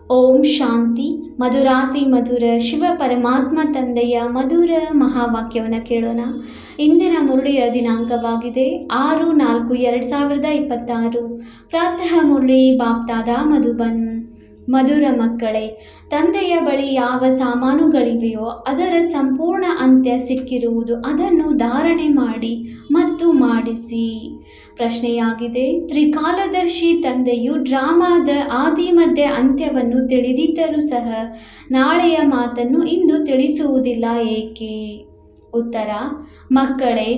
ಓಂ ಶಾಂತಿ. ಮಧುರಾತಿ ಮಧುರ ಶಿವ ಪರಮಾತ್ಮ ತಂದೆಯ ಮಧುರ ಮಹಾವಾಕ್ಯವನ್ನು ಕೇಳೋಣ. ಇಂದಿನ ಮುರುಳಿಯ ದಿನಾಂಕವಾಗಿದೆ 6-4-2026. ಪ್ರಾತಃ ಮುರುಳಿ ಬಾಪ್ತಾದ ಮಧುಬನ್. ಮಧುರ ಮಕ್ಕಳೇ, ತಂದೆಯ ಬಳಿ ಯಾವ ಸಾಮಾನುಗಳಿವೆಯೋ ಅದರ ಸಂಪೂರ್ಣ ಅಂತ್ಯ ಸಿಕ್ಕಿರುವುದು. ಅದನ್ನು ಧಾರಣೆ ಮಾಡಿ ಮತ್ತು ಮಾಡಿಸಿ. ಪ್ರಶ್ನೆಯಾಗಿದೆ, ತ್ರಿಕಾಲದರ್ಶಿ ತಂದೆಯು ಡ್ರಾಮಾದ ಆದಿ ಮಧ್ಯ ಅಂತ್ಯವನ್ನು ತಿಳಿದಿದ್ದರೂ ಸಹ ನಾಳೆಯ ಮಾತನ್ನು ಇಂದು ತಿಳಿಸುವುದಿಲ್ಲ ಏಕೆ? ಉತ್ತರ, ಮಕ್ಕಳೇ,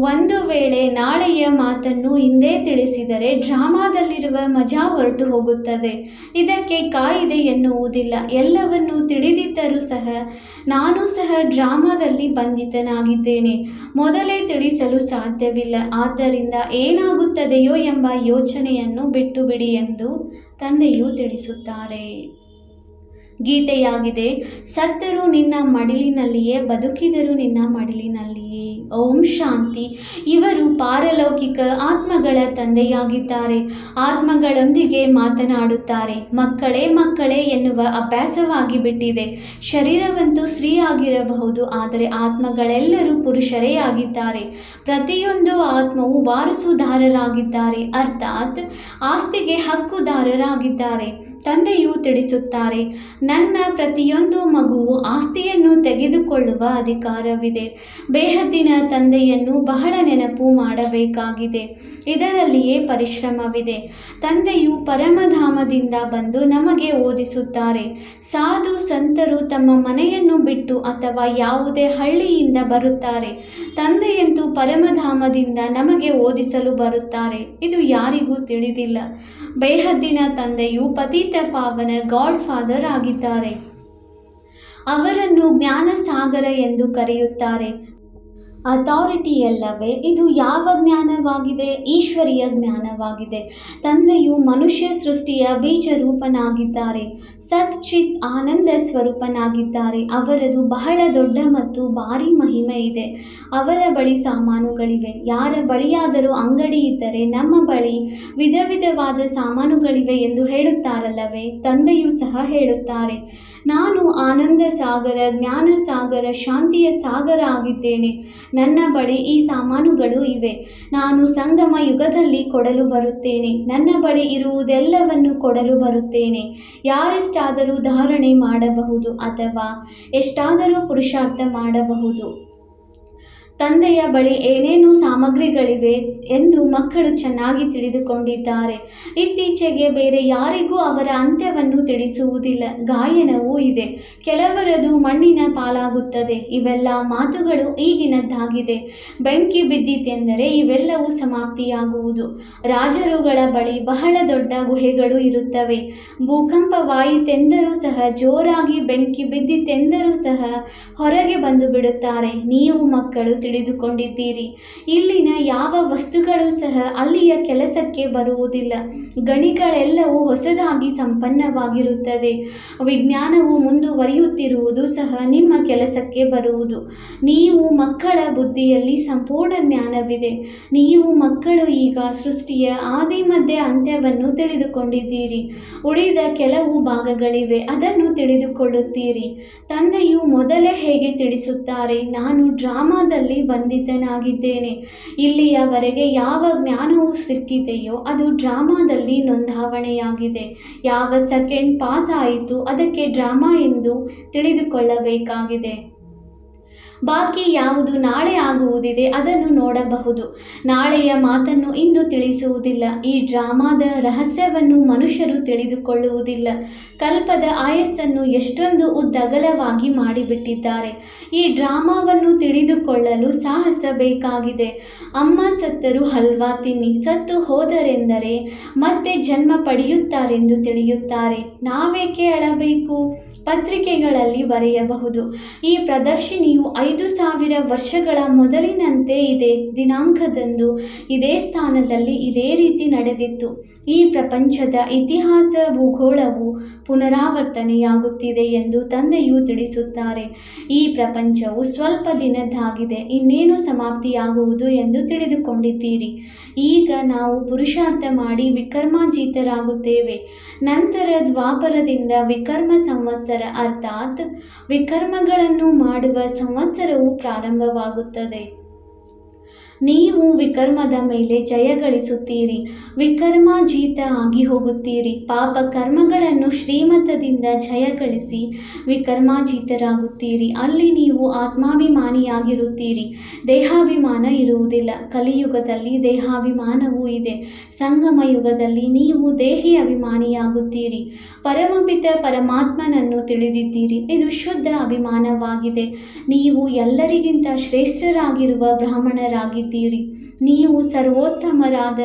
ಒಂದು ವೇಳೆ ನಾಳೆಯ ಮಾತನ್ನು ಇಂದೇ ತಿಳಿಸಿದರೆ ಡ್ರಾಮಾದಲ್ಲಿರುವ ಮಜಾ ಹೊರಟು ಹೋಗುತ್ತದೆ. ಇದಕ್ಕೆ ಕಾಯಿದೆ ಎನ್ನುವುದಿಲ್ಲ. ಎಲ್ಲವನ್ನೂ ತಿಳಿದಿದ್ದರೂ ಸಹ ನಾನು ಸಹ ಡ್ರಾಮಾದಲ್ಲಿ ಬಂಧಿತನಾಗಿದ್ದೇನೆ. ಮೊದಲೇ ತಿಳಿಸಲು ಸಾಧ್ಯವಿಲ್ಲ. ಆದ್ದರಿಂದ ಏನಾಗುತ್ತದೆಯೋ ಎಂಬ ಯೋಚನೆಯನ್ನು ಬಿಟ್ಟು ಬಿಡಿ ಎಂದು ತಂದೆಯು ತಿಳಿಸುತ್ತಾರೆ. ಗೀತೆಯಾಗಿದೆ, ಸತ್ತರೂ ನಿನ್ನ ಮಡಿಲಿನಲ್ಲಿಯೇ, ಬದುಕಿದರೂ ನಿನ್ನ ಮಡಿಲಿನಲ್ಲಿಯೇ. ಓಂ ಶಾಂತಿ. ಇವರು ಪಾರಲೌಕಿಕ ಆತ್ಮಗಳ ತಂದೆಯಾಗಿದ್ದಾರೆ. ಆತ್ಮಗಳೊಂದಿಗೆ ಮಾತನಾಡುತ್ತಾರೆ. ಮಕ್ಕಳೇ ಮಕ್ಕಳೇ ಎನ್ನುವ ಅಭ್ಯಾಸವಾಗಿ ಬಿಟ್ಟಿದೆ. ಶರೀರವಂತೂ ಸ್ತ್ರೀ ಆಗಿರಬಹುದು, ಆದರೆ ಆತ್ಮಗಳೆಲ್ಲರೂ ಪುರುಷರೇ ಆಗಿದ್ದಾರೆ. ಪ್ರತಿಯೊಂದು ಆತ್ಮವು ವಾರಸುದಾರರಾಗಿದ್ದಾರೆ, ಅರ್ಥಾತ್ ಆಸ್ತಿಗೆ ಹಕ್ಕುದಾರರಾಗಿದ್ದಾರೆ. ತಂದೆಯು ತಿಳಿಸುತ್ತಾರೆ, ನನ್ನ ಪ್ರತಿಯೊಂದು ಮಗುವು ಆಸ್ತಿಯನ್ನು ತೆಗೆದುಕೊಳ್ಳುವ ಅಧಿಕಾರವಿದೆ. ಬೇಹದ್ದಿನ ತಂದೆಯನ್ನು ಬಹಳ ನೆನಪು ಮಾಡಬೇಕಾಗಿದೆ. ಇದರಲ್ಲಿಯೇ ಪರಿಶ್ರಮವಿದೆ. ತಂದೆಯು ಪರಮಧಾಮದಿಂದ ಬಂದು ನಮಗೆ ಓದಿಸುತ್ತಾರೆ. ಸಾಧು ಸಂತರು ತಮ್ಮ ಮನೆಯನ್ನು ಬಿಟ್ಟು ಅಥವಾ ಯಾವುದೇ ಹಳ್ಳಿಯಿಂದ ಬರುತ್ತಾರೆ. ತಂದೆಯಂತೂ ಪರಮಧಾಮದಿಂದ ನಮಗೆ ಓದಿಸಲು ಬರುತ್ತಾರೆ. ಇದು ಯಾರಿಗೂ ತಿಳಿದಿಲ್ಲ. ಬೇಹದ್ದಿನ ತಂದೆಯು ಪತಿತ ಪಾವನ ಗಾಡ್ ಫಾದರ್ ಆಗಿದ್ದಾರೆ. ಅವರನ್ನು ಜ್ಞಾನ ಸಾಗರ ಎಂದು ಕರೆಯುತ್ತಾರೆ. ಅಥಾರಿಟಿಯಲ್ಲವೇ? ಇದು ಯಾವ ಜ್ಞಾನವಾಗಿದೆ? ಈಶ್ವರಿಯ ಜ್ಞಾನವಾಗಿದೆ. ತಂದೆಯು ಮನುಷ್ಯ ಸೃಷ್ಟಿಯ ಬೀಜ ರೂಪನಾಗಿದ್ದಾರೆ. ಸತ್ ಚಿತ್ ಆನಂದ ಸ್ವರೂಪನಾಗಿದ್ದಾರೆ. ಅವರದು ಬಹಳ ದೊಡ್ಡ ಮತ್ತು ಭಾರಿ ಮಹಿಮೆ ಇದೆ. ಅವರ ಬಳಿ ಸಾಮಾನುಗಳಿವೆ. ಯಾರ ಬಳಿಯಾದರೂ ಅಂಗಡಿ ಇದ್ದರೆ ನಮ್ಮ ಬಳಿ ವಿಧ ವಿಧವಾದ ಸಾಮಾನುಗಳಿವೆ ಎಂದು ಹೇಳುತ್ತಾರಲ್ಲವೇ? ತಂದೆಯೂ ಸಹ ಹೇಳುತ್ತಾರೆ, ನಾನು ಆನಂದ ಸಾಗರ, ಜ್ಞಾನ ಸಾಗರ, ಶಾಂತಿಯ ಸಾಗರ ಆಗಿದ್ದೇನೆ. ನನ್ನ ಬಳಿ ಈ ಸಾಮಾನುಗಳು ಇವೆ. ನಾನು ಸಂಗಮ ಯುಗದಲ್ಲಿ ಕೊಡಲು ಬರುತ್ತೇನೆ. ನನ್ನ ಬಳಿ ಇರುವುದೆಲ್ಲವನ್ನು ಕೊಡಲು ಬರುತ್ತೇನೆ. ಯಾರೆಷ್ಟಾದರೂ ಧಾರಣೆ ಮಾಡಬಹುದು ಅಥವಾ ಎಷ್ಟಾದರೂ ಪುರುಷಾರ್ಥ ಮಾಡಬಹುದು. ತಂದೆಯ ಬಳಿ ಏನೇನು ಸಾಮಗ್ರಿಗಳಿವೆ ಎಂದು ಮಕ್ಕಳು ಚೆನ್ನಾಗಿ ತಿಳಿದುಕೊಂಡಿದ್ದಾರೆ. ಇತ್ತೀಚೆಗೆ ಬೇರೆ ಯಾರಿಗೂ ಅವರ ಅಂತ್ಯವನ್ನು ತಿಳಿಸುವುದಿಲ್ಲ. ಗಾಯನವೂ ಇದೆ. ಕೆಲವರದು ಮಣ್ಣಿನ ಪಾಲಾಗುತ್ತದೆ. ಇವೆಲ್ಲ ಮಾತುಗಳು ಈಗಿನದ್ದಾಗಿದೆ. ಬೆಂಕಿ ಬಿದ್ದಿತೆಂದರೆ ಇವೆಲ್ಲವೂ ಸಮಾಪ್ತಿಯಾಗುವುದು. ರಾಜರುಗಳ ಬಳಿ ಬಹಳ ದೊಡ್ಡ ಗುಹೆಗಳು ಇರುತ್ತವೆ. ಭೂಕಂಪವಾಯಿತೆಂದರೂ ಸಹ, ಜೋರಾಗಿ ಬೆಂಕಿ ಬಿದ್ದಿತೆಂದರೂ ಸಹ ಹೊರಗೆ ಬಂದು ಬಿಡುತ್ತಾರೆ. ನೀವು ಮಕ್ಕಳು ತಿಳಿದುಕೊಂಡಿದ್ದೀರಿ. ಇಲ್ಲಿನ ಯಾವ ವಸ್ತುಗಳು ಸಹ ಅಲ್ಲಿಯ ಕೆಲಸಕ್ಕೆ ಬರುವುದಿಲ್ಲ. ಗಣಿಗಳೆಲ್ಲವೂ ಹೊಸದಾಗಿ ಸಂಪನ್ನವಾಗಿರುತ್ತದೆ. ವಿಜ್ಞಾನವು ಮುಂದುವರಿಯುತ್ತಿರುವುದು ಸಹ ನಿಮ್ಮ ಕೆಲಸಕ್ಕೆ ಬರುವುದು. ನೀವು ಮಕ್ಕಳ ಬುದ್ಧಿಯಲ್ಲಿ ಸಂಪೂರ್ಣ ಜ್ಞಾನವಿದೆ. ನೀವು ಮಕ್ಕಳು ಈಗ ಸೃಷ್ಟಿಯ ಆದಿ ಮಧ್ಯ ಅಂತ್ಯವನ್ನು ತಿಳಿದುಕೊಂಡಿದ್ದೀರಿ. ಉಳಿದ ಕೆಲವು ಭಾಗಗಳಿವೆ, ಅದನ್ನು ತಿಳಿದುಕೊಳ್ಳುತ್ತೀರಿ. ತಂದೆಯು ಮೊದಲೇ ಹೇಗೆ ತಿಳಿಸುತ್ತಾರೆ, ನಾನು ಡ್ರಾಮಾದಲ್ಲಿ ಬಂಧಿತನಾಗಿದ್ದೇನೆ. ಇಲ್ಲಿಯವರೆಗೆ ಯಾವ ಜ್ಞಾನವು ಸಿಕ್ಕಿದೆಯೋ ಅದು ಡ್ರಾಮಾದಲ್ಲಿ ನೋಂದಾವಣೆಯಾಗಿದೆ. ಯಾವ ಸೆಕೆಂಡ್ ಪಾಸ್ ಆಯಿತು ಅದಕ್ಕೆ ಡ್ರಾಮಾ ಎಂದು ತಿಳಿದುಕೊಳ್ಳಬೇಕಾಗಿದೆ. ಬಾಕಿ ಯಾವುದು ನಾಳೆ ಆಗುವುದಿದೆ ಅದನ್ನು ನೋಡಬಹುದು. ನಾಳೆಯ ಮಾತನ್ನು ಇಂದು ತಿಳಿಸುವುದಿಲ್ಲ. ಈ ಡ್ರಾಮಾದ ರಹಸ್ಯವನ್ನು ಮನುಷ್ಯರು ತಿಳಿದುಕೊಳ್ಳುವುದಿಲ್ಲ. ಕಲ್ಪದ ಆಯಸ್ಸನ್ನು ಎಷ್ಟೊಂದು ಉದ್ದಗಲವಾಗಿ ಮಾಡಿಬಿಟ್ಟಿದ್ದಾರೆ. ಈ ಡ್ರಾಮಾವನ್ನು ತಿಳಿದುಕೊಳ್ಳಲು ಸಾಹಸ ಬೇಕಾಗಿದೆ. ಅಮ್ಮ ಸತ್ತರು ಹಲ್ವಾ ತಿನ್ನಿ, ಸತ್ತು ಹೋದರೆಂದರೆ ಮತ್ತೆ ಜನ್ಮ ಪಡೆಯುತ್ತಾರೆಂದು ತಿಳಿಯುತ್ತಾರೆ. ನಾವೇಕೆ ಅಳಬೇಕು? ಪತ್ರಿಕೆಗಳಲ್ಲಿ ಬರೆಯಬಹುದು. ಈ ಪ್ರದರ್ಶಿನಿಯು 5000 ವರ್ಷಗಳ ಮೊದಲಿನಂತೆ ಇದೇ ದಿನಾಂಕದಂದು ಇದೇ ಸ್ಥಾನದಲ್ಲಿ ಇದೇ ರೀತಿ ನಡೆದಿತ್ತು. ಈ ಪ್ರಪಂಚದ ಇತಿಹಾಸ ಭೂಗೋಳವು ಪುನರಾವರ್ತನೆಯಾಗುತ್ತಿದೆ ಎಂದು ತಂದೆಯು ತಿಳಿಸುತ್ತಾರೆ. ಈ ಪ್ರಪಂಚವು ಸ್ವಲ್ಪ ದಿನದ್ದಾಗಿದೆ, ಇನ್ನೇನು ಸಮಾಪ್ತಿಯಾಗುವುದು ಎಂದು ತಿಳಿದುಕೊಂಡಿದ್ದೀರಿ. ಈಗ ನಾವು ಪುರುಷಾರ್ಥ ಮಾಡಿ ವಿಕರ್ಮಾಜೀತರಾಗುತ್ತೇವೆ. ನಂತರ ದ್ವಾಪರದಿಂದ ವಿಕರ್ಮ ಸಂವತ್ಸರ ಅರ್ಥಾತ್ ವಿಕರ್ಮಗಳನ್ನು ಮಾಡುವ ಸಂವತ್ಸರವು ಪ್ರಾರಂಭವಾಗುತ್ತದೆ. ನೀವು ವಿಕರ್ಮದ ಮೇಲೆ ಜಯ ಗಳಿಸುತ್ತೀರಿ, ವಿಕರ್ಮಾಜೀತ ಆಗಿ ಹೋಗುತ್ತೀರಿ. ಪಾಪ ಕರ್ಮಗಳನ್ನು ಶ್ರೀಮತದಿಂದ ಜಯ ಗಳಿಸಿ ವಿಕರ್ಮಾಜೀತರಾಗುತ್ತೀರಿ. ಅಲ್ಲಿ ನೀವು ಆತ್ಮಾಭಿಮಾನಿಯಾಗಿರುತ್ತೀರಿ, ದೇಹಾಭಿಮಾನ ಇರುವುದಿಲ್ಲ. ಕಲಿಯುಗದಲ್ಲಿ ದೇಹಾಭಿಮಾನವೂ ಇದೆ. ಸಂಗಮ ಯುಗದಲ್ಲಿ ನೀವು ದೇಹಿ ಅಭಿಮಾನಿಯಾಗುತ್ತೀರಿ. ಪರಮಪಿತ ಪರಮಾತ್ಮನನ್ನು ತಿಳಿದಿದ್ದೀರಿ. ಇದು ಶುದ್ಧ ಅಭಿಮಾನವಾಗಿದೆ. ನೀವು ಎಲ್ಲರಿಗಿಂತ ಶ್ರೇಷ್ಠರಾಗಿರುವ ಬ್ರಾಹ್ಮಣರಾಗಿದ್ದೀರಿ. ನೀವು ಸರ್ವೋತ್ತಮರಾದ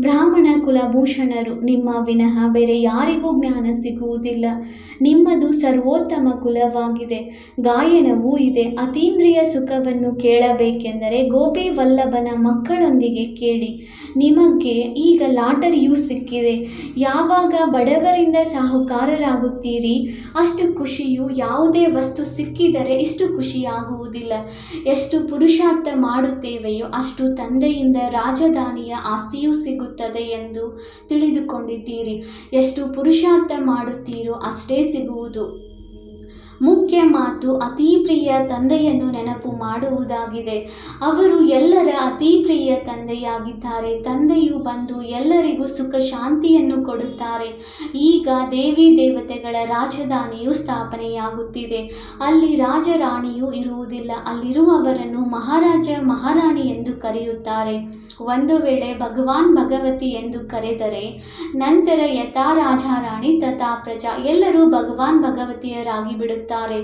ಬ್ರಾಹ್ಮಣ ಕುಲಭೂಷಣರು. ನಿಮ್ಮ ವಿನಃ ಬೇರೆ ಯಾರಿಗೂ ಜ್ಞಾನ ಸಿಗುವುದಿಲ್ಲ. ನಿಮ್ಮದು ಸರ್ವೋತ್ತಮ ಕುಲವಾಗಿದೆ. ಗಾಯನವೂ ಇದೆ. ಅತೀಂದ್ರಿಯ ಸುಖವನ್ನು ಕೇಳಬೇಕೆಂದರೆ ಗೋಪಿ ವಲ್ಲಭನ ಮಕ್ಕಳೊಂದಿಗೆ ಕೇಳಿ. ನಿಮಗೆ ಈಗ ಲಾಟರಿಯೂ ಸಿಕ್ಕಿದೆ. ಯಾವಾಗ ಬಡವರಿಂದ ಸಾಹುಕಾರರಾಗುತ್ತೀರಿ ಅಷ್ಟು ಖುಷಿಯು ಯಾವುದೇ ವಸ್ತು ಸಿಕ್ಕಿದರೆ ಇಷ್ಟು ಖುಷಿಯಾಗುವುದಿಲ್ಲ. ಎಷ್ಟು ಪುರುಷಾರ್ಥ ಮಾಡುತ್ತೇವೆಯೋ ಅಷ್ಟು ತಂದೆಯಿಂದ ರಾಜಧಾನಿಯ ಆಸ್ತಿಯೂ ಸಿಗುತ್ತದೆ ಎಂದು ತಿಳಿದುಕೊಂಡಿದ್ದೀರಿ. ಎಷ್ಟು ಪುರುಷಾರ್ಥ ಮಾಡುತ್ತೀರೋ ಅಷ್ಟೇ ಸಿಗುವುದು. ಮುಖ್ಯ ಮಾತು ಅತಿ ಪ್ರಿಯ ತಂದೆಯನ್ನು ನೆನಪು ಮಾಡುವುದಾಗಿದೆ. ಅವರು ಎಲ್ಲರ ಅತಿ ಪ್ರಿಯ ತಂದೆಯಾಗಿದ್ದಾರೆ. ತಂದೆಯು ಬಂದು ಎಲ್ಲರಿಗೂ ಸುಖ ಶಾಂತಿಯನ್ನು ಕೊಡುತ್ತಾರೆ. ಈಗ ದೇವಿ ದೇವತೆಗಳ ರಾಜಧಾನಿಯು ಸ್ಥಾಪನೆಯಾಗುತ್ತಿದೆ. ಅಲ್ಲಿ ರಾಜರಾಣಿಯೂ ಇರುವುದಿಲ್ಲ. ಅಲ್ಲಿರುವವರನ್ನು ಮಹಾರಾಜ ಮಹಾರಾಣಿ ಎಂದು ಕರೆಯುತ್ತಾರೆ. ಒಂದು ವೇಳೆ ಭಗವಾನ್ ಭಗವತಿ ಎಂದು ಕರೆದರೆ ನಂತರ ಯಥಾ ರಾಜಾರಾಣಿ ತಥಾ ಪ್ರಜಾ, ಎಲ್ಲರೂ ಭಗವಾನ್ ಭಗವತಿಯರಾಗಿ ಬಿಡುತ್ತಾರೆ.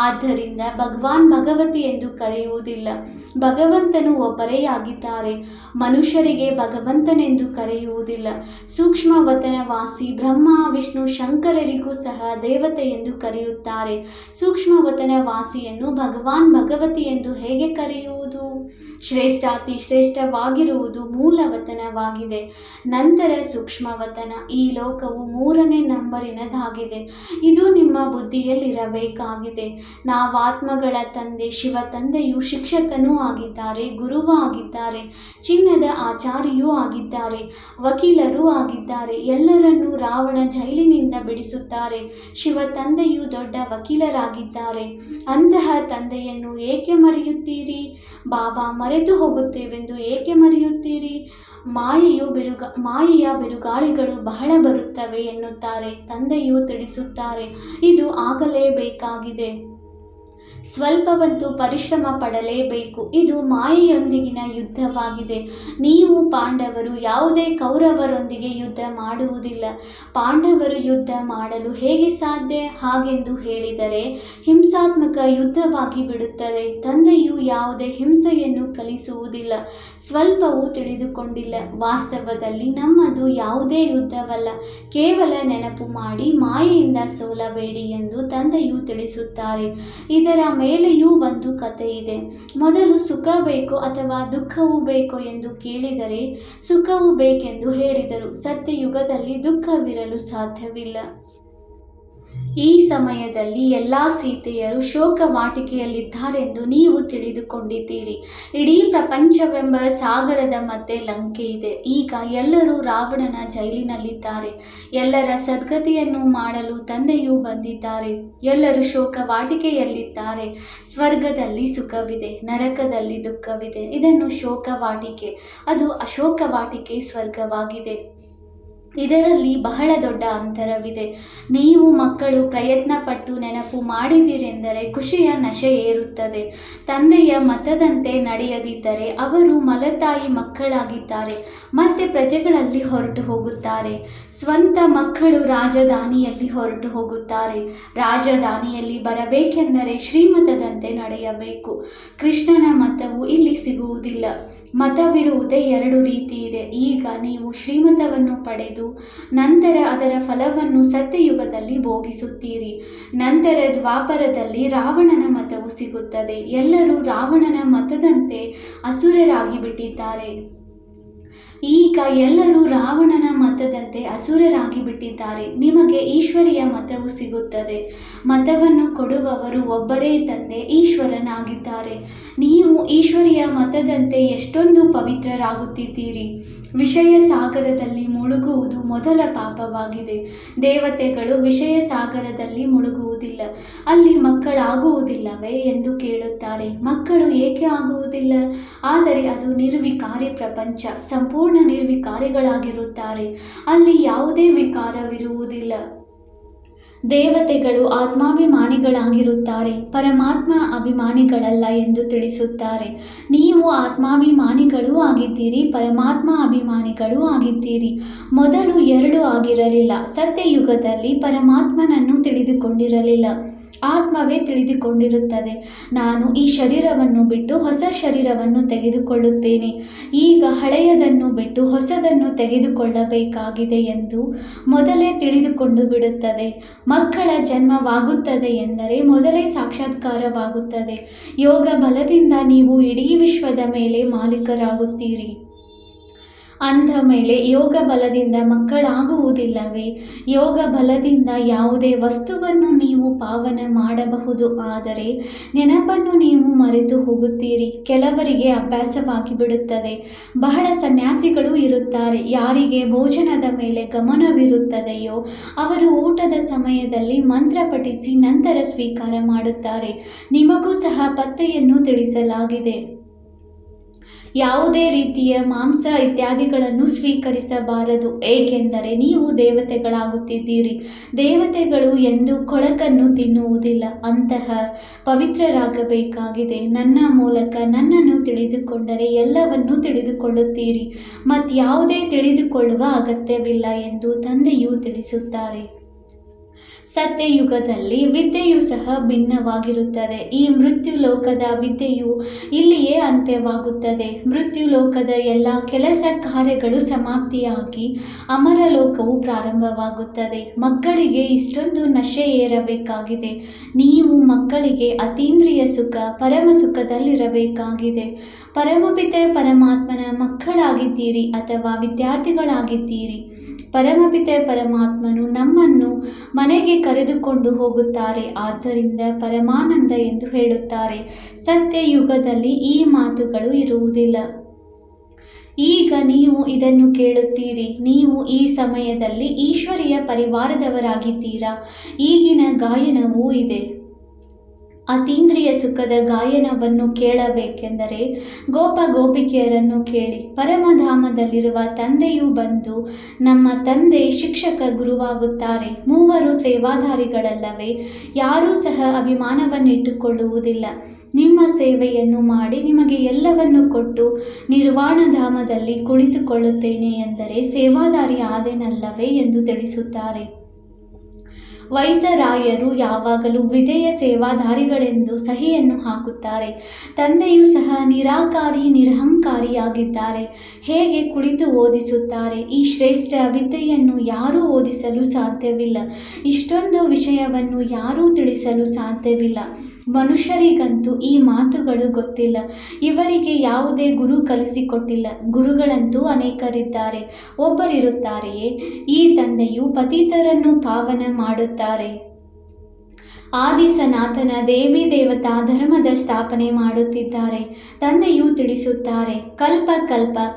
ಆದ್ದರಿಂದ ಭಗವಾನ್ ಭಗವತಿ ಎಂದು ಕರೆಯುವುದಿಲ್ಲ. ಭಗವಂತನು ಒಬ್ಬರೇ ಆಗಿದ್ದಾರೆ. ಮನುಷ್ಯರಿಗೆ ಭಗವಂತನೆಂದು ಕರೆಯುವುದಿಲ್ಲ. ಸೂಕ್ಷ್ಮವತನವಾಸಿ ಬ್ರಹ್ಮ ವಿಷ್ಣು ಶಂಕರರಿಗೂ ಸಹ ದೇವತೆ ಎಂದು ಕರೆಯುತ್ತಾರೆ. ಸೂಕ್ಷ್ಮವತನವಾಸಿಯನ್ನು ಭಗವಾನ್ ಭಗವತಿ ಎಂದು ಹೇಗೆ ಕರೆಯುವುದು? ಶ್ರೇಷ್ಠಾತಿ ಶ್ರೇಷ್ಠವಾಗಿರುವುದು ಮೂಲವತನವಾಗಿದೆ, ನಂತರ ಸೂಕ್ಷ್ಮವತನ. ಈ ಲೋಕವು 3ನೇ ನಂಬರಿನದಾಗಿದೆ. ಇದು ನಿಮ್ಮ ಬುದ್ಧಿಯಲ್ಲಿರಬೇಕಾಗಿದೆ. ನಾವಾತ್ಮಗಳ ತಂದೆ ಶಿವ ತಂದೆಯು ಶಿಕ್ಷಕನೂ ಆಗಿದ್ದಾರೆ, ಗುರುವೂ ಆಗಿದ್ದಾರೆ, ಚಿನ್ನದ ಆಚಾರ್ಯೂ ಆಗಿದ್ದಾರೆ, ವಕೀಲರೂ ಆಗಿದ್ದಾರೆ. ಎಲ್ಲರನ್ನೂ ರಾವಣ ಜೈಲಿನಿಂದ ಬಿಡಿಸುತ್ತಾರೆ. ಶಿವ ತಂದೆಯು ದೊಡ್ಡ ವಕೀಲರಾಗಿದ್ದಾರೆ. ಅಂತಹ ತಂದೆಯನ್ನು ಏಕೆ ಮರೆಯುತ್ತೀರಿ? ಬಾಬಾ ಮರೆತು ಹೋಗುತ್ತೇವೆಂದು ಏಕೆ ಮರೆಯುತ್ತೀರಿ? ಮಾಯೆಯ ಬಿರುಗಾಳಿಗಳು ಬಹಳ ಬರುತ್ತವೆ ಎನ್ನುತ್ತಾರೆ. ತಂದೆಯು ತಿಳಿಸುತ್ತಾರೆ, ಇದು ಆಗಲೇಬೇಕಾಗಿದೆ. ಸ್ವಲ್ಪವಂತೂ ಪರಿಶ್ರಮ ಪಡಲೇಬೇಕು. ಇದು ಮಾಯೆಯೊಂದಿಗಿನ ಯುದ್ಧವಾಗಿದೆ. ನೀವು ಪಾಂಡವರು ಯಾವುದೇ ಕೌರವರೊಂದಿಗೆ ಯುದ್ಧ ಮಾಡುವುದಿಲ್ಲ. ಪಾಂಡವರು ಯುದ್ಧ ಮಾಡಲು ಹೇಗೆ ಸಾಧ್ಯ? ಹಾಗೆಂದು ಹೇಳಿದರೆ ಹಿಂಸಾತ್ಮಕ ಯುದ್ಧವಾಗಿ ಬಿಡುತ್ತದೆ. ತಂದೆಯು ಯಾವುದೇ ಹಿಂಸೆಯನ್ನು ಕಲಿಸುವುದಿಲ್ಲ. ಸ್ವಲ್ಪವೂ ತಿಳಿದುಕೊಂಡಿಲ್ಲ. ವಾಸ್ತವದಲ್ಲಿ ನಮ್ಮದು ಯಾವುದೇ ಯುದ್ಧವಲ್ಲ. ಕೇವಲ ನೆನಪು ಮಾಡಿ ಮಾಯೆಯಿಂದ ಸೋಲಬೇಡಿ ಎಂದು ತಂದೆಯು ತಿಳಿಸುತ್ತಾರೆ. ಇದರ ಮೇಲೆಯೂ ಒಂದು ಕಥೆ ಇದೆ. ಮೊದಲು ಸುಖ ಬೇಕೋ ಅಥವಾ ದುಃಖವೂ ಬೇಕೋ ಎಂದು ಕೇಳಿದರೆ ಸುಖವೂ ಬೇಕೆಂದು ಹೇಳಿದರು. ಸತ್ಯಯುಗದಲ್ಲಿ ದುಃಖವಿರಲು ಸಾಧ್ಯವಿಲ್ಲ. ಈ ಸಮಯದಲ್ಲಿ ಎಲ್ಲ ಸೀತೆಯರು ಶೋಕವಾಟಿಕೆಯಲ್ಲಿದ್ದಾರೆಂದು ನೀವು ತಿಳಿದುಕೊಂಡಿದ್ದೀರಿ. ಇಡೀ ಪ್ರಪಂಚವೆಂಬ ಸಾಗರದ ಮಧ್ಯೆ ಲಂಕೆ ಇದೆ. ಈಗ ಎಲ್ಲರೂ ರಾವಣನ ಜೈಲಿನಲ್ಲಿದ್ದಾರೆ. ಎಲ್ಲರ ಸದ್ಗತಿಯನ್ನು ಮಾಡಲು ತಂದೆಯೂ ಬಂದಿದ್ದಾರೆ. ಎಲ್ಲರೂ ಶೋಕವಾಟಿಕೆಯಲ್ಲಿದ್ದಾರೆ. ಸ್ವರ್ಗದಲ್ಲಿ ಸುಖವಿದೆ, ನರಕದಲ್ಲಿ ದುಃಖವಿದೆ. ಇದನ್ನು ಶೋಕವಾಟಿಕೆ, ಅದು ಅಶೋಕವಾಟಿಕೆ ಸ್ವರ್ಗವಾಗಿದೆ. ಇದರಲ್ಲಿ ಬಹಳ ದೊಡ್ಡ ಅಂತರವಿದೆ. ನೀವು ಮಕ್ಕಳು ಪ್ರಯತ್ನಪಟ್ಟು ನೆನಪು ಮಾಡಿದಿರೆಂದರೆ ಖುಷಿಯ ನಶೆ ಏರುತ್ತದೆ. ತಂದೆಯ ಮತದಂತೆ ನಡೆಯದಿದ್ದರೆ ಅವರು ಮಲತಾಯಿ ಮಕ್ಕಳಾಗಿದ್ದಾರೆ, ಮತ್ತೆ ಪ್ರಜೆಗಳಲ್ಲಿ ಹೊರಟು ಹೋಗುತ್ತಾರೆ. ಸ್ವಂತ ಮಕ್ಕಳು ರಾಜಧಾನಿಯಲ್ಲಿ ಹೊರಟು ಹೋಗುತ್ತಾರೆ. ರಾಜಧಾನಿಯಲ್ಲಿ ಬರಬೇಕೆಂದರೆ ಶ್ರೀಮತದಂತೆ ನಡೆಯಬೇಕು. ಕೃಷ್ಣನ ಮತವು ಇಲ್ಲಿ ಸಿಗುವುದಿಲ್ಲ. ಮತವಿರುವುದೇ 2 ರೀತಿ ಇದೆ. ಈಗ ನೀವು ಶ್ರೀಮತವನ್ನು ಪಡೆದು ನಂತರ ಅದರ ಫಲವನ್ನು ಸತ್ಯಯುಗದಲ್ಲಿ ಭೋಗಿಸುತ್ತೀರಿ. ನಂತರ ದ್ವಾಪರದಲ್ಲಿ ರಾವಣನ ಮತವು ಸಿಗುತ್ತದೆ. ಎಲ್ಲರೂ ರಾವಣನ ಮತದಂತೆ ಅಸುರರಾಗಿ ಬಿಟ್ಟಿದ್ದಾರೆ. ಈಗ ಎಲ್ಲರೂ ರಾವಣನ ಮತದಂತೆ ಅಸುರರಾಗಿ ಬಿಟ್ಟಿದ್ದಾರೆ. ನಿಮಗೆ ಈಶ್ವರಿಯ ಮತವು ಸಿಗುತ್ತದೆ. ಮತವನ್ನು ಕೊಡುವವರು ಒಬ್ಬರೇ ತಂದೆ ಈಶ್ವರನಾಗಿದ್ದಾರೆ. ನೀವು ಈಶ್ವರಿಯ ಮತದಂತೆ ಎಷ್ಟೊಂದು ಪವಿತ್ರರಾಗುತ್ತಿದ್ದೀರಿ. ವಿಷಯ ಸಾಗರದಲ್ಲಿ ಮುಳುಗುವುದು ಮೊದಲ ಪಾಪವಾಗಿದೆ. ದೇವತೆಗಳು ವಿಷಯ ಸಾಗರದಲ್ಲಿ ಮುಳುಗುವುದಿಲ್ಲ. ಅಲ್ಲಿ ಮಕ್ಕಳಾಗುವುದಿಲ್ಲವೇ ಎಂದು ಕೇಳುತ್ತಾರೆ. ಮಕ್ಕಳು ಏಕೆ ಆಗುವುದಿಲ್ಲ? ಆದರೆ ಅದು ನಿರ್ವಿಕಾರಿ ಪ್ರಪಂಚ. ಸಂಪೂರ್ಣ ನಿರ್ವಿಕಾರಿಗಳಾಗಿರುತ್ತಾರೆ. ಅಲ್ಲಿ ಯಾವುದೇ ವಿಕಾರವಿರುವುದಿಲ್ಲ. ದೇವತೆಗಳು ಆತ್ಮಾಭಿಮಾನಿಗಳಾಗಿರುತ್ತಾರೆ, ಪರಮಾತ್ಮ ಅಭಿಮಾನಿಗಳಲ್ಲ ಎಂದು ತಿಳಿಸುತ್ತಾರೆ. ನೀವು ಆತ್ಮಾಭಿಮಾನಿಗಳೂ ಆಗಿದ್ದೀರಿ, ಪರಮಾತ್ಮ ಅಭಿಮಾನಿಗಳೂ ಆಗಿದ್ದೀರಿ. ಮೊದಲು ಎರಡು ಆಗಿರಲಿಲ್ಲ. ಸತ್ಯಯುಗದಲ್ಲಿ ಪರಮಾತ್ಮನನ್ನು ತಿಳಿದುಕೊಂಡಿರಲಿಲ್ಲ. ಆತ್ಮವೇ ತಿಳಿದುಕೊಂಡಿರುತ್ತದೆ. ನಾನು ಈ ಶರೀರವನ್ನು ಬಿಟ್ಟು ಹೊಸ ಶರೀರವನ್ನು ತೆಗೆದುಕೊಳ್ಳುತ್ತೇನೆ. ಈಗ ಹಳೆಯದನ್ನು ಬಿಟ್ಟು ಹೊಸದನ್ನು ತೆಗೆದುಕೊಳ್ಳಬೇಕಾಗಿದೆ ಎಂದು ಮೊದಲೇ ತಿಳಿದುಕೊಂಡು ಬಿಡುತ್ತದೆ. ಮಕ್ಕಳ ಜನ್ಮವಾಗುತ್ತದೆ ಎಂದರೆ ಮೊದಲೇ ಸಾಕ್ಷಾತ್ಕಾರವಾಗುತ್ತದೆ. ಯೋಗ ಬಲದಿಂದ ನೀವು ಇಡೀ ವಿಶ್ವದ ಮೇಲೆ ಮಾಲೀಕರಾಗುತ್ತೀರಿ. ಅಂದ ಮೇಲೆ ಯೋಗ ಬಲದಿಂದ ಮಕ್ಕಳಾಗುವುದಿಲ್ಲವೇ? ಯೋಗ ಬಲದಿಂದ ಯಾವುದೇ ವಸ್ತುವನ್ನು ನೀವು ಪಾವನ ಮಾಡಬಹುದು. ಆದರೆ ನೆನಪನ್ನು ನೀವು ಮರೆತು ಹೋಗುತ್ತೀರಿ. ಕೆಲವರಿಗೆ ಅಭ್ಯಾಸವಾಗಿ ಬಿಡುತ್ತದೆ. ಬಹಳ ಸನ್ಯಾಸಿಗಳು ಇರುತ್ತಾರೆ. ಯಾರಿಗೆ ಭೋಜನದ ಮೇಲೆ ಗಮನವಿರುತ್ತದೆಯೋ ಅವರು ಊಟದ ಸಮಯದಲ್ಲಿ ಮಂತ್ರ ಪಠಿಸಿ ನಂತರ ಸ್ವೀಕಾರ ಮಾಡುತ್ತಾರೆ. ನಿಮಗೂ ಸಹ ಪತ್ತೆಯನ್ನು ತಿಳಿಸಲಾಗಿದೆ. ಯಾವುದೇ ರೀತಿಯ ಮಾಂಸ ಇತ್ಯಾದಿಗಳನ್ನು ಸ್ವೀಕರಿಸಬಾರದು. ಏಕೆಂದರೆ ನೀವು ದೇವತೆಗಳಾಗುತ್ತಿದ್ದೀರಿ. ದೇವತೆಗಳು ಎಂದು ಕೊಳಕನ್ನು ತಿನ್ನುವುದಿಲ್ಲ. ಅಂತಹ ಪವಿತ್ರರಾಗಬೇಕಾಗಿದೆ. ನನ್ನ ಮೂಲಕ ನನ್ನನ್ನು ತಿಳಿದುಕೊಂಡರೆ ಎಲ್ಲವನ್ನೂ ತಿಳಿದುಕೊಳ್ಳುತ್ತೀರಿ. ಮತ್ಯಾವುದೇ ತಿಳಿದುಕೊಳ್ಳುವ ಅಗತ್ಯವಿಲ್ಲ ಎಂದು ತಂದೆಯು ತಿಳಿಸುತ್ತಾರೆ. ಸತ್ಯಯುಗದಲ್ಲಿ ವಿದ್ಯೆಯು ಸಹ ಭಿನ್ನವಾಗಿರುತ್ತದೆ. ಈ ಮೃತ್ಯು ಲೋಕದ ವಿದ್ಯೆಯು ಇಲ್ಲಿಯೇ ಅಂತ್ಯವಾಗುತ್ತದೆ. ಮೃತ್ಯು ಲೋಕದ ಎಲ್ಲ ಕೆಲಸ ಕಾರ್ಯಗಳು ಸಮಾಪ್ತಿಯಾಗಿ ಅಮರ ಲೋಕವು ಪ್ರಾರಂಭವಾಗುತ್ತದೆ. ಮಕ್ಕಳಿಗೆ ಇಷ್ಟೊಂದು ನಶೆ ಏರಬೇಕಾಗಿದೆ. ನೀವು ಮಕ್ಕಳಿಗೆ ಅತೀಂದ್ರಿಯ ಸುಖ ಪರಮ ಸುಖದಲ್ಲಿರಬೇಕಾಗಿದೆ. ಪರಮಪಿತೆ ಪರಮಾತ್ಮನ ಮಕ್ಕಳಾಗಿದ್ದೀರಿ ಅಥವಾ ವಿದ್ಯಾರ್ಥಿಗಳಾಗಿದ್ದೀರಿ. ಪರಮಪಿತೆ ಪರಮಾತ್ಮನು ನಮ್ಮನ್ನು ಮನೆಗೆ ಕರೆದುಕೊಂಡು ಹೋಗುತ್ತಾರೆ. ಆದ್ದರಿಂದ ಪರಮಾನಂದ ಎಂದು ಹೇಳುತ್ತಾರೆ. ಸತ್ಯಯುಗದಲ್ಲಿ ಈ ಮಾತುಗಳು ಇರುವುದಿಲ್ಲ. ಈಗ ನೀವು ಇದನ್ನು ಕೇಳುತ್ತೀರಿ. ನೀವು ಈ ಸಮಯದಲ್ಲಿ ಈಶ್ವರಿಯ ಪರಿವಾರದವರಾಗಿದ್ದೀರಾ. ಈಗಿನ ಗಾಯನವೂ ಇದೆ. ಅತೀಂದ್ರಿಯ ಸುಖದ ಗಾಯನವನ್ನು ಕೇಳಬೇಕೆಂದರೆ ಗೋಪ ಗೋಪಿಕೆಯರನ್ನು ಕೇಳಿ. ಪರಮಧಾಮದಲ್ಲಿರುವ ತಂದೆಯು ಬಂದು ನಮ್ಮ ತಂದೆ ಶಿಕ್ಷಕ ಗುರುವಾಗುತ್ತಾರೆ. ಮೂವರು ಸೇವಾಧಾರಿಗಳಲ್ಲವೇ? ಯಾರೂ ಸಹ ಅಭಿಮಾನವನ್ನಿಟ್ಟುಕೊಳ್ಳುವುದಿಲ್ಲ. ನಿಮ್ಮ ಸೇವೆಯನ್ನು ಮಾಡಿ ನಿಮಗೆ ಎಲ್ಲವನ್ನು ಕೊಟ್ಟು ನಿರ್ವಾಣಧಾಮದಲ್ಲಿ ಕುಳಿತುಕೊಳ್ಳುತ್ತೇನೆ ಎಂದರೆ ಸೇವಾದಾರಿ ಆದೆನಲ್ಲವೇ ಎಂದು ತಿಳಿಸುತ್ತಾರೆ. ವೈಸರಾಯರು ಯಾವಾಗಲೂ ವಿಧೇಯ ಸೇವಾಧಾರಿಗಳೆಂದು ಸಹಿಯನ್ನು ಹಾಕುತ್ತಾರೆ. ತಂದೆಯೂ ಸಹ ನಿರಾಕಾರಿ ನಿರಹಂಕಾರಿಯಾಗಿದ್ದಾರೆ. ಹೇಗೆ ಕುಳಿತು ಓದಿಸುತ್ತಾರೆ. ಈ ಶ್ರೇಷ್ಠ ವಿದ್ಯೆಯನ್ನು ಯಾರೂ ಓದಿಸಲು ಸಾಧ್ಯವಿಲ್ಲ. ಇಷ್ಟೊಂದು ವಿಷಯವನ್ನು ಯಾರೂ ತಿಳಿಸಲು ಸಾಧ್ಯವಿಲ್ಲ. ಮನುಷ್ಯರಿಗಂತೂ ಈ ಮಾತುಗಳು ಗೊತ್ತಿಲ್ಲ. ಇವರಿಗೆ ಯಾವುದೇ ಗುರು ಕಲಿಸಿಕೊಟ್ಟಿಲ್ಲ. ಗುರುಗಳಂತೂ ಅನೇಕರಿದ್ದಾರೆ. ಒಬ್ಬರಿರುತ್ತಾರೆಯೇ? ಈ ತಂದೆಯು ಪತಿತರನ್ನು ಪಾವನ ಮಾಡುತ್ತಾರೆ. ಆದಿ ಸನಾತನ ದೇವಿ ದೇವತಾ ಧರ್ಮದ ಸ್ಥಾಪನೆ ಮಾಡುತ್ತಿದ್ದಾರೆ. ತಂದೆಯು ತಿಳಿಸುತ್ತಾರೆ,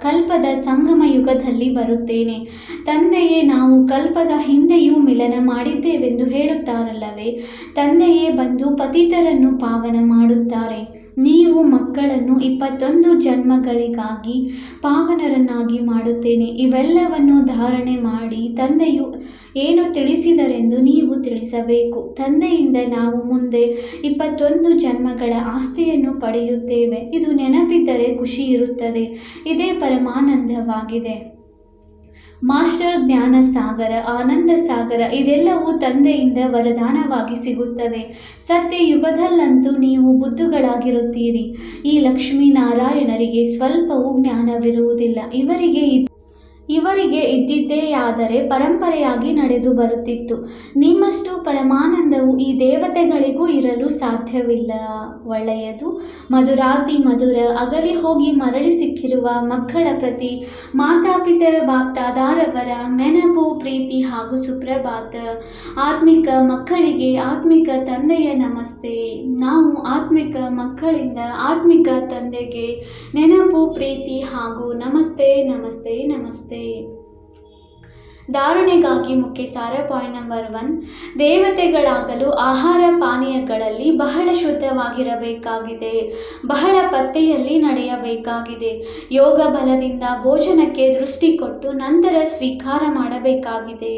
ಕಲ್ಪದ ಸಂಗಮ ಯುಗದಲ್ಲಿ ಬರುತ್ತೇನೆ. ತಂದೆಯೇ ನಾವು ಕಲ್ಪದ ಹಿಂದೆಯೂ ಮಿಲನ ಮಾಡಿದ್ದೇವೆಂದು ಹೇಳುತ್ತಾರಲ್ಲವೇ? ತಂದೆಯೇ ಬಂದು ಪತಿತರನ್ನು ಪಾವನ ಮಾಡುತ್ತಾರೆ. ನೀವು ಮಕ್ಕಳನ್ನು 21 ಜನ್ಮಗಳಿಗಾಗಿ ಪಾವನರನ್ನಾಗಿ ಮಾಡುತ್ತೇನೆ. ಇವೆಲ್ಲವನ್ನು ಧಾರಣೆ ಮಾಡಿ ತಂದೆಯು ಏನು ತಿಳಿಸಿದರೆಂದು ನೀವು ತಿಳಿಸಬೇಕು. ತಂದೆಯಿಂದ ನಾವು ಮುಂದೆ 21 ಜನ್ಮಗಳ ಆಸ್ತಿಯನ್ನು ಪಡೆಯುತ್ತೇವೆ. ಇದು ನೆನಪಿದ್ದರೆ ಖುಷಿ ಇರುತ್ತದೆ. ಇದೇ ಪರಮಾನಂದವಾಗಿದೆ. ಮಾಸ್ಟರ್ ಜ್ಞಾನ ಸಾಗರ, ಆನಂದ ಸಾಗರ ಇದೆಲ್ಲವೂ ತಂದೆಯಿಂದ ವರದಾನವಾಗಿ ಸಿಗುತ್ತದೆ. ಸತ್ಯಯುಗದಲ್ಲಂತೂ ನೀವು ಬುದ್ಧುಗಳಾಗಿರುತ್ತೀರಿ. ಈ ಲಕ್ಷ್ಮೀನಾರಾಯಣರಿಗೆ ಸ್ವಲ್ಪವೂ ಜ್ಞಾನವಿರುವುದಿಲ್ಲ. ಇವರಿಗೆ ಇವರಿಗೆ ಇದ್ದಿದ್ದೇಯಾದರೆ ಪರಂಪರೆಯಾಗಿ ನಡೆದು ಬರುತ್ತಿತ್ತು. ನಿಮ್ಮಷ್ಟು ಪರಮಾನಂದವು ಈ ದೇವತೆಗಳಿಗೂ ಇರಲು ಸಾಧ್ಯವಿಲ್ಲ. ಒಳ್ಳೆಯದು. ಮಧುರಾತಿ ಮಧುರ ಅಗಲಿ ಹೋಗಿ ಮರಳಿ ಸಿಕ್ಕಿರುವ ಮಕ್ಕಳ ಪ್ರತಿ ಮಾತಾಪಿತ ಬಾಪ್ದಾದಾರವರ ನೆನಪು, ಪ್ರೀತಿ ಹಾಗೂ ಸುಪ್ರಭಾತ. ಆತ್ಮಿಕ ಮಕ್ಕಳಿಗೆ ಆತ್ಮಿಕ ತಂದೆಯ ನಮಸ್ತೆ. ನಾವು ಆತ್ಮಿಕ ಮಕ್ಕಳಿಂದ ಆತ್ಮಿಕ ತಂದೆಗೆ ನೆನಪು, ಪ್ರೀತಿ ಹಾಗೂ ನಮಸ್ತೆ ನಮಸ್ತೆ ನಮಸ್ತೆ. ಧಾರಣೆಗಾಗಿ ಮುಖ್ಯ ಸಾರ. ಪಾಯಿಂಟ್ ನಂಬರ್ 1, ದೇವತೆಗಳಾಗಲು ಆಹಾರ ಪಾನೀಯಗಳಲ್ಲಿ ಬಹಳ ಶುದ್ಧವಾಗಿರಬೇಕಾಗಿದೆ. ಬಹಳ ಪತ್ತೆಯಲ್ಲಿ ನಡೆಯಬೇಕಾಗಿದೆ. ಯೋಗ ಬಲದಿಂದ ಭೋಜನಕ್ಕೆ ದೃಷ್ಟಿ ಕೊಟ್ಟು ನಂತರ ಸ್ವೀಕಾರ ಮಾಡಬೇಕಾಗಿದೆ.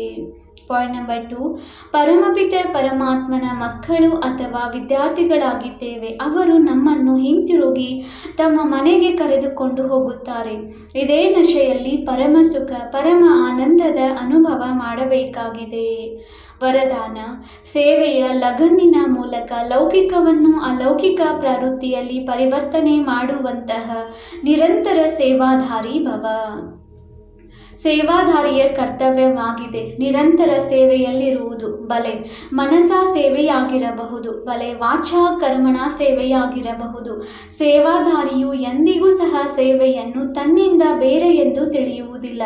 ಪಾಯಿಂಟ್ ನಂಬರ್ 2, ಪರಮಪಿತ ಪರಮಾತ್ಮನ ಮಕ್ಕಳು ಅಥವಾ ವಿದ್ಯಾರ್ಥಿಗಳಾಗಿದ್ದೇವೆ. ಅವರು ನಮ್ಮನ್ನು ಹಿಂತಿರುಗಿ ತಮ್ಮ ಮನೆಗೆ ಕರೆದುಕೊಂಡು ಹೋಗುತ್ತಾರೆ. ಇದೇ ನಶೆಯಲ್ಲಿ ಪರಮ ಸುಖ, ಪರಮ ಆನಂದದ ಅನುಭವ ಮಾಡಬೇಕಾಗಿದೆ. ವರದಾನ: ಸೇವೆಯ ಲಗನ್ನಿನ ಮೂಲಕ ಲೌಕಿಕವನ್ನು ಅಲೌಕಿಕ ಪ್ರವೃತ್ತಿಯಲ್ಲಿ ಪರಿವರ್ತನೆ ಮಾಡುವಂತಹ ನಿರಂತರ ಸೇವಾಧಾರಿ ಭವ. ಸೇವಾಧಾರಿಯ ಕರ್ತವ್ಯವಾಗಿದೆ ನಿರಂತರ ಸೇವೆಯಲ್ಲಿರುವುದು. ಬಲೆ ಮನಸಾ ಸೇವೆಯಾಗಿರಬಹುದು, ಬಲೆ ವಾಚಾ ಕರ್ಮಣ ಸೇವೆಯಾಗಿರಬಹುದು. ಸೇವಾಧಾರಿಯು ಎಂದಿಗೂ ಸಹ ಸೇವೆಯನ್ನು ತನ್ನಿಂದ ಬೇರೆ ಎಂದು ತಿಳಿಯುವುದಿಲ್ಲ.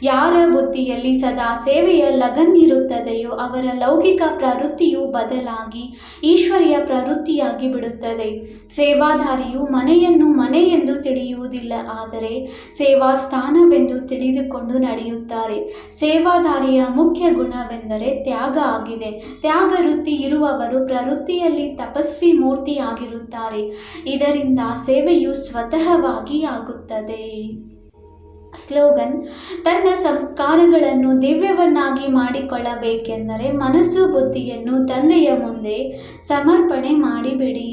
ಯಾರ ಬುದ್ಧಿಯಲ್ಲಿ ಸದಾ ಸೇವೆಯ ಲಗನ್ನಿರುತ್ತದೆಯೋ ಅವರ ಲೌಕಿಕ ಪ್ರವೃತ್ತಿಯು ಬದಲಾಗಿ ಈಶ್ವರಿಯ ಪ್ರವೃತ್ತಿಯಾಗಿ ಬಿಡುತ್ತದೆ. ಸೇವಾಧಾರಿಯು ಮನೆಯನ್ನು ಮನೆ ಎಂದು ತಿಳಿಯುವುದಿಲ್ಲ, ಆದರೆ ಸೇವಾ ಸ್ಥಾನವೆಂದು ತಿಳಿದುಕೊಂಡು ನಡೆಯುತ್ತಾರೆ. ಸೇವಾಧಾರಿಯ ಮುಖ್ಯ ಗುಣವೆಂದರೆ ತ್ಯಾಗ ಆಗಿದೆ. ತ್ಯಾಗ ವೃತ್ತಿ ಇರುವವರು ಪ್ರವೃತ್ತಿಯಲ್ಲಿ ತಪಸ್ವಿ ಮೂರ್ತಿಯಾಗಿರುತ್ತಾರೆ. ಇದರಿಂದ ಸೇವೆಯು ಸ್ವತಃವಾಗಿ ಆಗುತ್ತದೆ. ಸ್ಲೋಗನ್: ತನ್ನ ಸಂಸ್ಕಾರಗಳನ್ನು ದಿವ್ಯವನ್ನಾಗಿ ಮಾಡಿಕೊಳ್ಳಬೇಕೆಂದರೆ ಮನಸ್ಸು ಬುದ್ಧಿಯನ್ನು ತಂದೆಯ ಮುಂದೆ ಸಮರ್ಪಣೆ ಮಾಡಿಬಿಡಿ.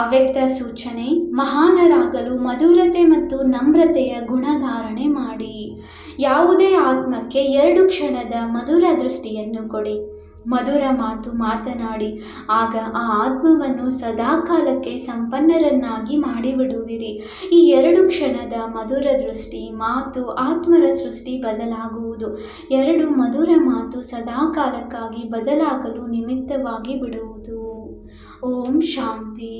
ಅವ್ಯಕ್ತ ಸೂಚನೆ: ಮಹಾನರಾಗಲು ಮಧುರತೆ ಮತ್ತು ನಮ್ರತೆಯ ಗುಣಧಾರಣೆ ಮಾಡಿ. ಯಾವುದೇ ಆತ್ಮಕ್ಕೆ 2 ಕ್ಷಣದ ಮಧುರ ದೃಷ್ಟಿಯನ್ನು ಕೊಡಿ. ಮಧುರ ಮಾತು ಮಾತನಾಡಿ. ಆಗ ಆ ಆತ್ಮವನ್ನು ಸದಾಕಾಲಕ್ಕೆ ಸಂಪನ್ನರನ್ನಾಗಿ ಮಾಡಿಬಿಡುವಿರಿ. ಈ 2 ಕ್ಷಣದ ಮಧುರ ದೃಷ್ಟಿ, ಮಾತು, ಆತ್ಮರ ಸೃಷ್ಟಿ ಬದಲಾಗುವುದು. 2 ಮಧುರ ಮಾತು ಸದಾಕಾಲಕ್ಕಾಗಿ ಬದಲಾಗಲು ನಿಮಿತ್ತವಾಗಿ ಬಿಡುವುದು. ಓಂ ಶಾಂತಿ.